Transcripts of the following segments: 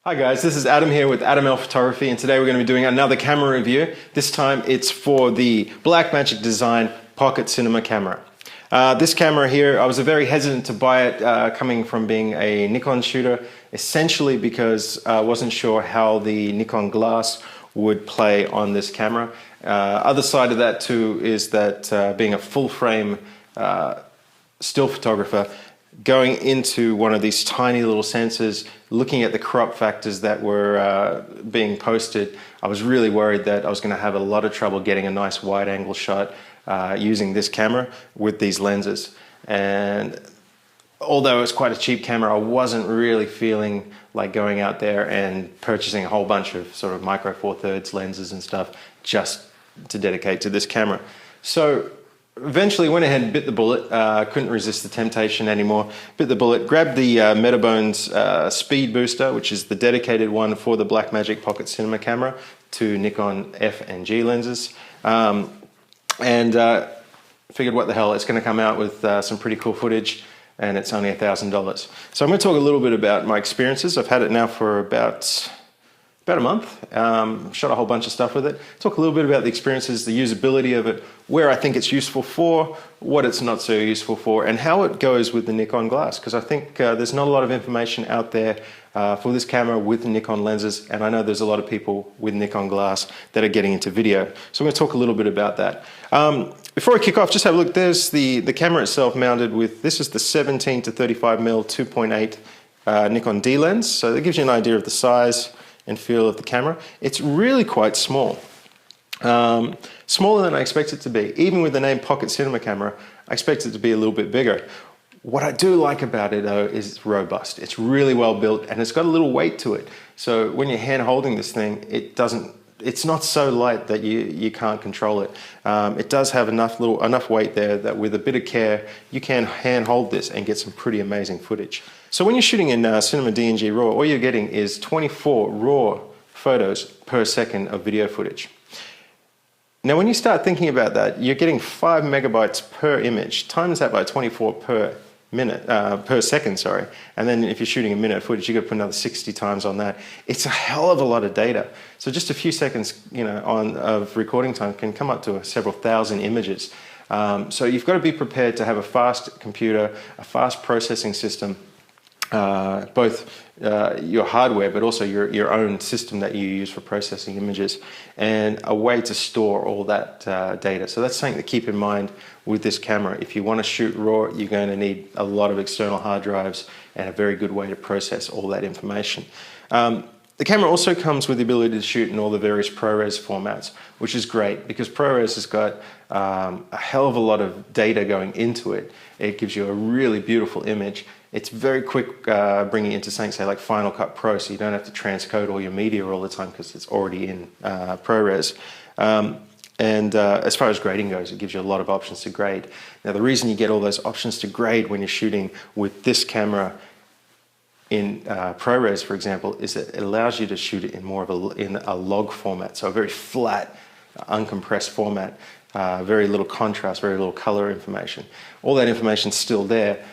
Hi guys, this is Adam here with Adam L Photography, and today we're going to be doing another camera review. This time it's for the Blackmagic Design Pocket Cinema camera. This camera here, I was very hesitant to buy it coming from being a Nikon shooter, essentially because I wasn't sure how the Nikon glass would play on this camera. Other side of that too is that being a full frame still photographer, going into one of these tiny little sensors, looking at the crop factors that were being posted, I was really worried that I was going to have a lot of trouble getting a nice wide angle shot using this camera with these lenses. And although it was quite a cheap camera, I wasn't really feeling like going out there and purchasing a whole bunch of sort of micro four thirds lenses and stuff just to dedicate to this camera. So eventually went ahead and bit the bullet. Couldn't resist the temptation anymore. Bit the bullet, grabbed the Metabones speedbooster, which is the dedicated one for the Blackmagic Pocket Cinema camera to Nikon F and G lenses. And figured, what the hell, it's going to come out with some pretty cool footage, and it's only $1,000. So I'm going to talk a little bit about my experiences. I've had it now for about a month. Shot a whole bunch of stuff with it. Talk a little bit about the experiences, the usability of it, where I think it's useful for, what it's not so useful for, and how it goes with the Nikon glass, because I think there's not a lot of information out there for this camera with the Nikon lenses, and I know there's a lot of people with Nikon glass that are getting into video. So I'm going to talk a little bit about that. Before I kick off, just have a look. There's the camera itself mounted with, this is the 17 to 35mm 2.8 Nikon D lens, so that gives you an idea of the size and feel of the camera. It's really quite small. Smaller than I expect it to be. Even with the name Pocket Cinema camera, I expect it to be a little bit bigger. What I do like about it though is it's robust. It's really well built and it's got a little weight to it. So when you're hand holding this thing, it's not so light that you can't control it. It does have enough weight there that with a bit of care, you can hand hold this and get some pretty amazing footage. So when you're shooting in Cinema DNG RAW, all you're getting is 24 raw photos per second of video footage. Now when you start thinking about that, you're getting 5 megabytes per image, times that by 24 per second, sorry. And then if you're shooting a minute of footage, you've got to put another 60 times on that. It's a hell of a lot of data. So just a few seconds, of recording time can come up to several thousand images. So you've got to be prepared to have a fast computer, a fast processing system, both your hardware, but also your own system that you use for processing images, and a way to store all that data. So that's something to keep in mind with this camera. If you want to shoot RAW, you're going to need a lot of external hard drives and a very good way to process all that information. The camera also comes with the ability to shoot in all the various ProRes formats, which is great because ProRes has got a hell of a lot of data going into it. It gives you a really beautiful image. It's very quick bringing it into something, say, like Final Cut Pro, so you don't have to transcode all your media all the time because it's already in ProRes. As far as grading goes, it gives you a lot of options to grade. Now, the reason you get all those options to grade when you're shooting with this camera in ProRes, for example, is that it allows you to shoot it in more of in a log format, so a very flat, uncompressed format, very little contrast, very little color information. All that information's still there,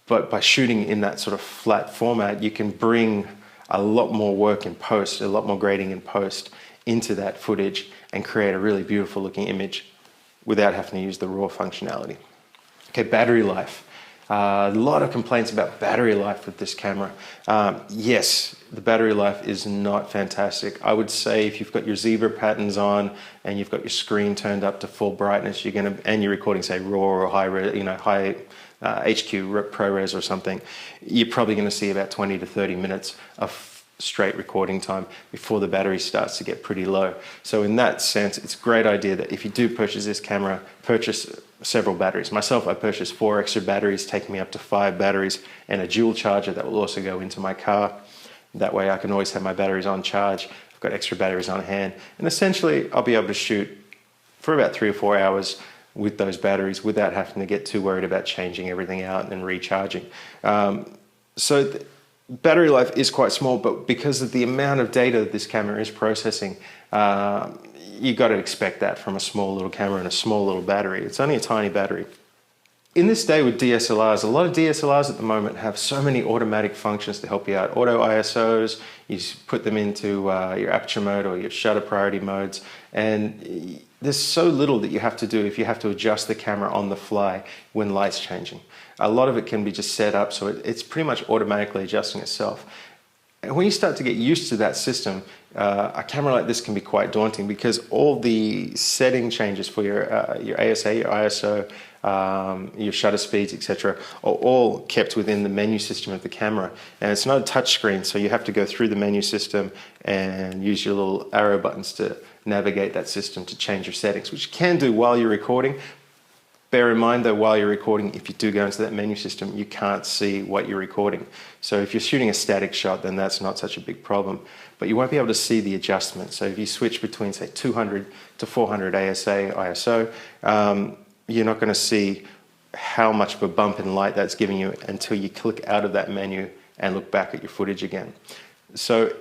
but by shooting in that sort of flat format, you can bring a lot more work in post, a lot more grading in post into that footage and create a really beautiful looking image without having to use the RAW functionality. Okay, battery life. A lot of complaints about battery life with this camera. Yes, the battery life is not fantastic. I would say if you've got your zebra patterns on and you've got your screen turned up to full brightness, and you're recording, say, RAW or high HQ ProRes or something, you're probably going to see about 20 to 30 minutes of straight recording time before the battery starts to get pretty low. So in that sense, it's a great idea that if you do purchase this camera, purchase several batteries. Myself, I purchased 4 extra batteries, taking me up to 5 batteries, and a dual charger that will also go into my car. That way I can always have my batteries on charge. I've got extra batteries on hand, and essentially I'll be able to shoot for about 3 or 4 hours with those batteries without having to get too worried about changing everything out and recharging. Battery life is quite small, but because of the amount of data that this camera is processing, you've got to expect that from a small little camera and a small little battery. It's only a tiny battery. In this day with DSLRs, a lot of DSLRs at the moment have so many automatic functions to help you out. Auto ISOs, you put them into your aperture mode or your shutter priority modes, and there's so little that you have to do if you have to adjust the camera on the fly when light's changing. A lot of it can be just set up so it's pretty much automatically adjusting itself. And when you start to get used to that system, a camera like this can be quite daunting because all the setting changes for your ASA, your ISO, your shutter speeds, etc., are all kept within the menu system of the camera. And it's not a touch screen, so you have to go through the menu system and use your little arrow buttons to navigate that system to change your settings, which you can do while you're recording. Bear in mind though, while you're recording, if you do go into that menu system, you can't see what you're recording. So if you're shooting a static shot, then that's not such a big problem. But you won't be able to see the adjustments. So if you switch between, say, 200 to 400 ASA, ISO, you're not going to see how much of a bump in light that's giving you until you click out of that menu and look back at your footage again. So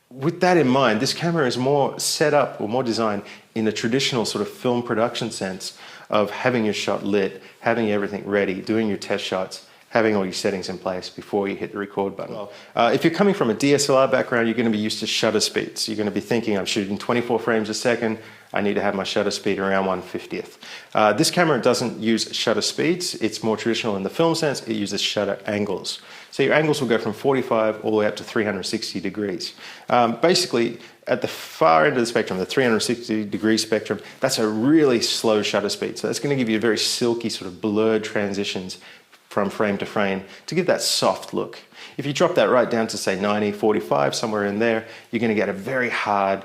with that in mind, this camera is more set up or more designed in a traditional sort of film production sense of having your shot lit, having everything ready, doing your test shots, having all your settings in place before you hit the record button. If you're coming from a DSLR background, you're going to be used to shutter speeds. You're going to be thinking, I'm shooting 24 frames a second, I need to have my shutter speed around 1/50th. This camera doesn't use shutter speeds. It's more traditional in the film sense. It uses shutter angles. So your angles will go from 45 all the way up to 360 degrees. Basically, at the far end of the spectrum, the 360 degree spectrum, that's a really slow shutter speed. So that's going to give you very silky, sort of blurred transitions from frame to frame to give that soft look. If you drop that right down to, say, 90, 45, somewhere in there, you're going to get a very hard,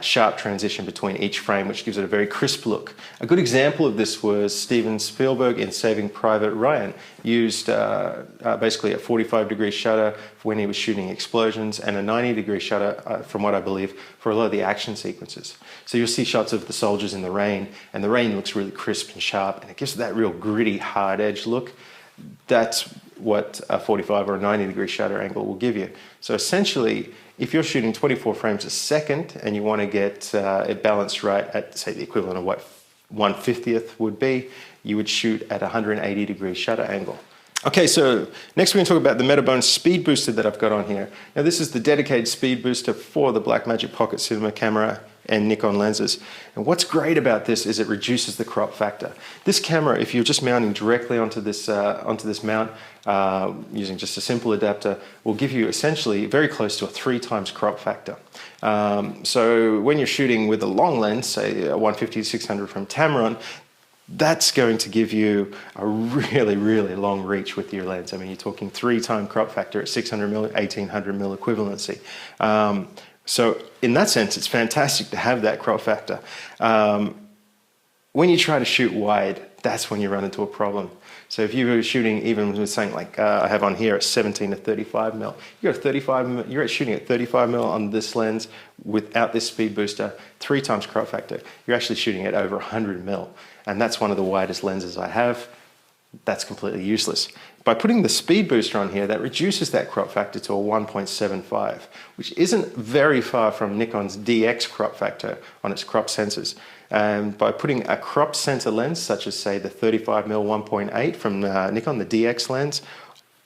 sharp transition between each frame, which gives it a very crisp look. A good example of this was Steven Spielberg in Saving Private Ryan. Used basically a 45-degree shutter when he was shooting explosions and a 90-degree shutter, from what I believe, for a lot of the action sequences. So you'll see shots of the soldiers in the rain, and the rain looks really crisp and sharp, and it gives it that real gritty, hard-edged look. That's what a 45 or a 90-degree shutter angle will give you. So essentially, if you're shooting 24 frames a second and you want to get it balanced right at, say, the equivalent of what 1/50th would be, you would shoot at a 180-degree shutter angle. Okay, so next we're going to talk about the Metabones speed booster that I've got on here. Now this is the dedicated speed booster for the Blackmagic Pocket Cinema camera and Nikon lenses. And what's great about this is it reduces the crop factor. This camera, if you're just mounting directly onto this mount using just a simple adapter, will give you essentially very close to a 3 times crop factor. So when you're shooting with a long lens, say a 150-600 from Tamron, that's going to give you a really, really long reach with your lens. I mean, you're talking 3-time crop factor at 600mm, 1800mm equivalency. So in that sense, it's fantastic to have that crop factor. When you try to shoot wide, that's when you run into a problem. So if you were shooting even with something like I have on here at 17 to 35mm, you're shooting at 35mm on this lens without this speed booster, 3 times crop factor. You're actually shooting at over 100mm, and that's one of the widest lenses I have. That's completely useless. By putting the speed booster on here, that reduces that crop factor to a 1.75, which isn't very far from Nikon's DX crop factor on its crop sensors. And by putting a crop sensor lens, such as, say, the 35mm 1.8 from Nikon, the DX lens,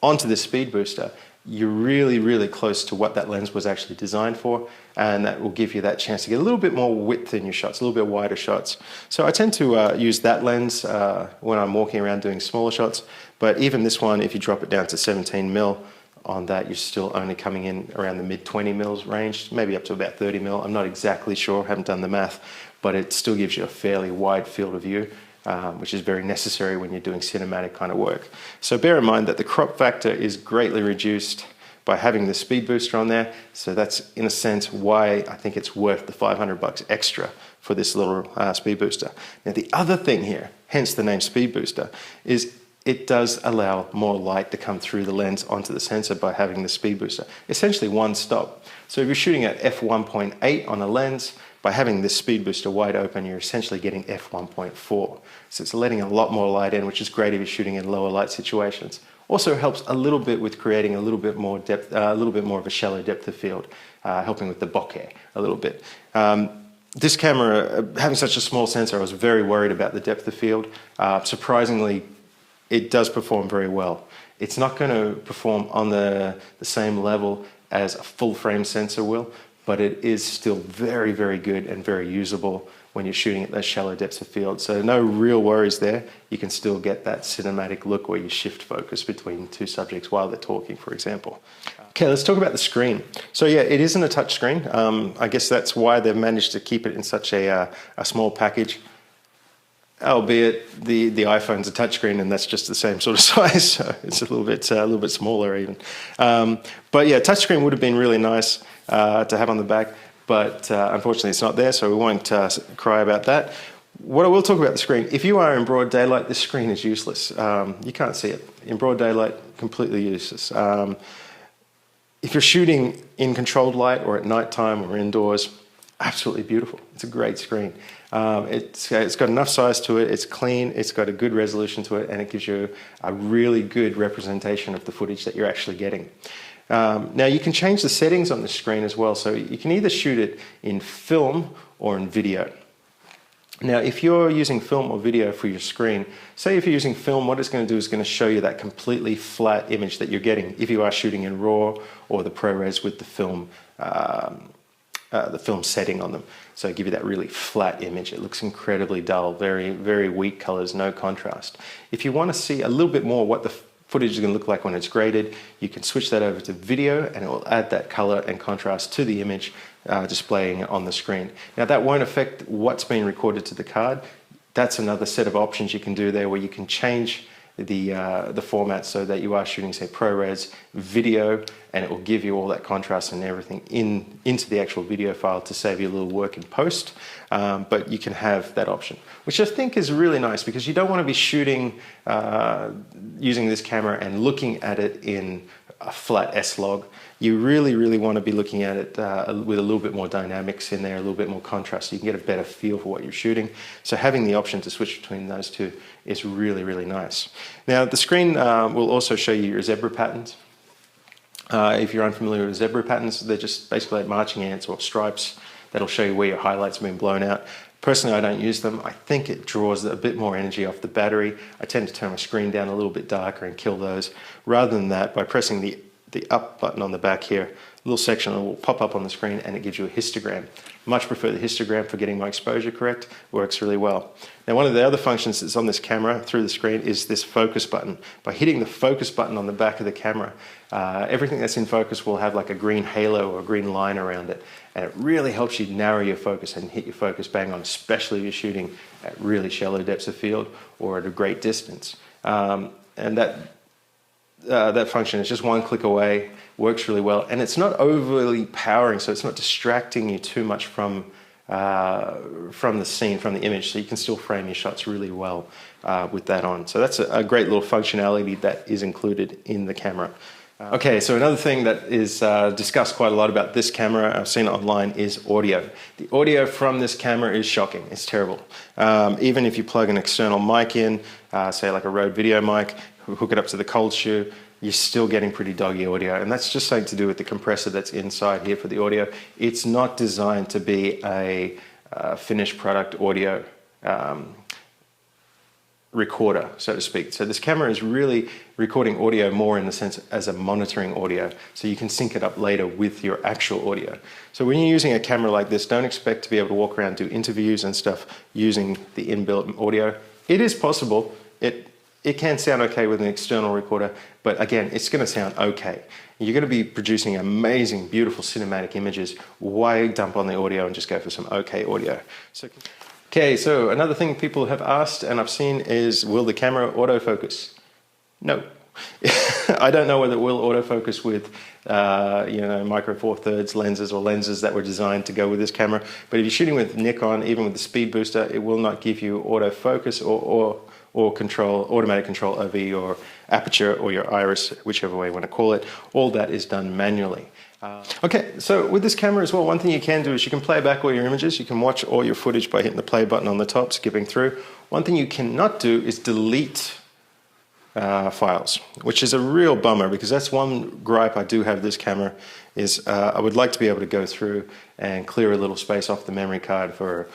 onto the speed booster, you're really, really close to what that lens was actually designed for, and that will give you that chance to get a little bit more width in your shots, a little bit wider shots. So I tend to use that lens when I'm walking around doing smaller shots, but even this one, if you drop it down to 17mm on that, you're still only coming in around the mid-20mm range, maybe up to about 30mm. I'm not exactly sure, haven't done the math, but it still gives you a fairly wide field of view. Which is very necessary when you're doing cinematic kind of work. So bear in mind that the crop factor is greatly reduced by having the speed booster on there. So that's, in a sense, why I think it's worth the $500 extra for this little speed booster. Now the other thing here, hence the name speed booster, is it does allow more light to come through the lens onto the sensor by having the speed booster. Essentially one stop. So if you're shooting at f1.8 on a lens, by having this speed booster wide open, you're essentially getting f1.4. So it's letting a lot more light in, which is great if you're shooting in lower light situations. Also helps a little bit with creating a little bit more depth, a little bit more of a shallow depth of field, helping with the bokeh a little bit. this camera, having such a small sensor, I was very worried about the depth of field. Surprisingly, it does perform very well. It's not going to perform on the same level as a full frame sensor will, but it is still very, very good and very usable when you're shooting at those shallow depths of field. So no real worries there. You can still get that cinematic look where you shift focus between two subjects while they're talking, for example. Okay, let's talk about the screen. So yeah, it isn't a touch screen. I guess that's why they've managed to keep it in such a small package. Albeit the iPhone's a touchscreen and that's just the same sort of size, so it's a little bit smaller even. But yeah, touchscreen would have been really nice to have on the back, but unfortunately it's not there, so we won't cry about that. What I will talk about the screen, if you are in broad daylight, this screen is useless. You can't see it. In broad daylight, completely useless. If you're shooting in controlled light or at night time or indoors, absolutely beautiful. It's a great screen. It's got enough size to it, it's clean, it's got a good resolution to it, and it gives you a really good representation of the footage that you're actually getting. Now you can change the settings on the screen as well, so you can either shoot it in film or in video. Now if you're using film or video for your screen, say if you're using film, what it's going to do is going to show you that completely flat image that you're getting if you are shooting in RAW or the ProRes with the film setting on them. So give you that really flat image. It looks incredibly dull, very, very weak colors, no contrast. If you want to see a little bit more what the footage is going to look like when it's graded, you can switch that over to video and it will add that color and contrast to the image displaying on the screen. Now that won't affect what's being recorded to the card. That's another set of options you can do there where you can change the format so that you are shooting, say, ProRes video, and it will give you all that contrast and everything into the actual video file to save you a little work in post. But you can have that option, which I think is really nice because you don't want to be shooting using this camera and looking at it in a flat S-log. You really, really want to be looking at it with a little bit more dynamics in there, a little bit more contrast, so you can get a better feel for what you're shooting. So having the option to switch between those two is really, really nice. Now the screen will also show you your zebra patterns. If you're unfamiliar with zebra patterns, they're just basically like marching ants or stripes. That'll show you where your highlights have been blown out. Personally, I don't use them. I think it draws a bit more energy off the battery. I tend to turn my screen down a little bit darker and kill those. Rather than that, by pressing the up button on the back here, a little section will pop up on the screen and it gives you a histogram. Much prefer the histogram for getting my exposure correct. Works really well. Now one of the other functions that's on this camera through the screen is this focus button. By hitting the focus button on the back of the camera, everything that's in focus will have like a green halo or a green line around it, and it really helps you narrow your focus and hit your focus bang on, especially if you're shooting at really shallow depths of field or at a great distance. And that function is just one click away, works really well, and it's not overly powering, so it's not distracting you too much from the scene, from the image, so you can still frame your shots really well with that on. So that's a great little functionality that is included in the camera. Okay, so another thing that is discussed quite a lot about this camera, I've seen it online, is audio. The audio from this camera is shocking. It's terrible. Even if you plug an external mic in, say like a Rode video mic, hook it up to the cold shoe, you're still getting pretty doggy audio, and that's just something to do with the compressor that's inside here for the audio. It's not designed to be a finished product audio recorder, so to speak. So this camera is really recording audio more in the sense as a monitoring audio, so you can sync it up later with your actual audio. So when you're using a camera like this, don't expect to be able to walk around, do interviews and stuff using the inbuilt audio. It is possible. It can sound okay with an external recorder, but again, it's going to sound okay. You're going to be producing amazing, beautiful cinematic images. Why dump on the audio and just go for some okay audio? So another thing people have asked and I've seen is, will the camera autofocus? No. I don't know whether it will autofocus with micro four thirds lenses or lenses that were designed to go with this camera. But if you're shooting with Nikon, even with the speed booster, it will not give you autofocus or automatic control over your aperture or your iris, whichever way you want to call it. All that is done manually. Okay, so with this camera as well, one thing you can do is you can play back all your images. You can watch all your footage by hitting the play button on the top, skipping through. One thing you cannot do is delete files, which is a real bummer because that's one gripe I do have this camera is I would like to be able to go through and clear a little space off the memory card for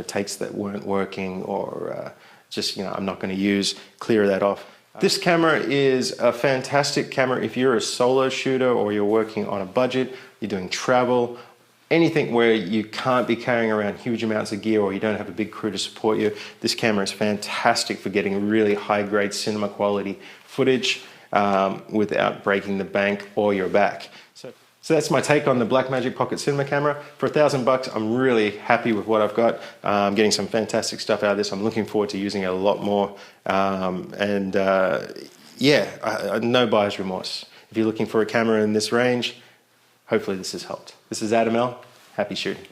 takes that weren't working or just I'm not going to use, clear that off. This camera is a fantastic camera if you're a solo shooter or you're working on a budget, you're doing travel, anything where you can't be carrying around huge amounts of gear or you don't have a big crew to support you. This camera is fantastic for getting really high-grade cinema quality footage without breaking the bank or your back. So that's my take on the Blackmagic Pocket Cinema camera. For $1,000, I'm really happy with what I've got. I'm getting some fantastic stuff out of this. I'm looking forward to using it a lot more. Yeah, no buyer's remorse. If you're looking for a camera in this range, hopefully this has helped. This is Adam L. Happy shooting.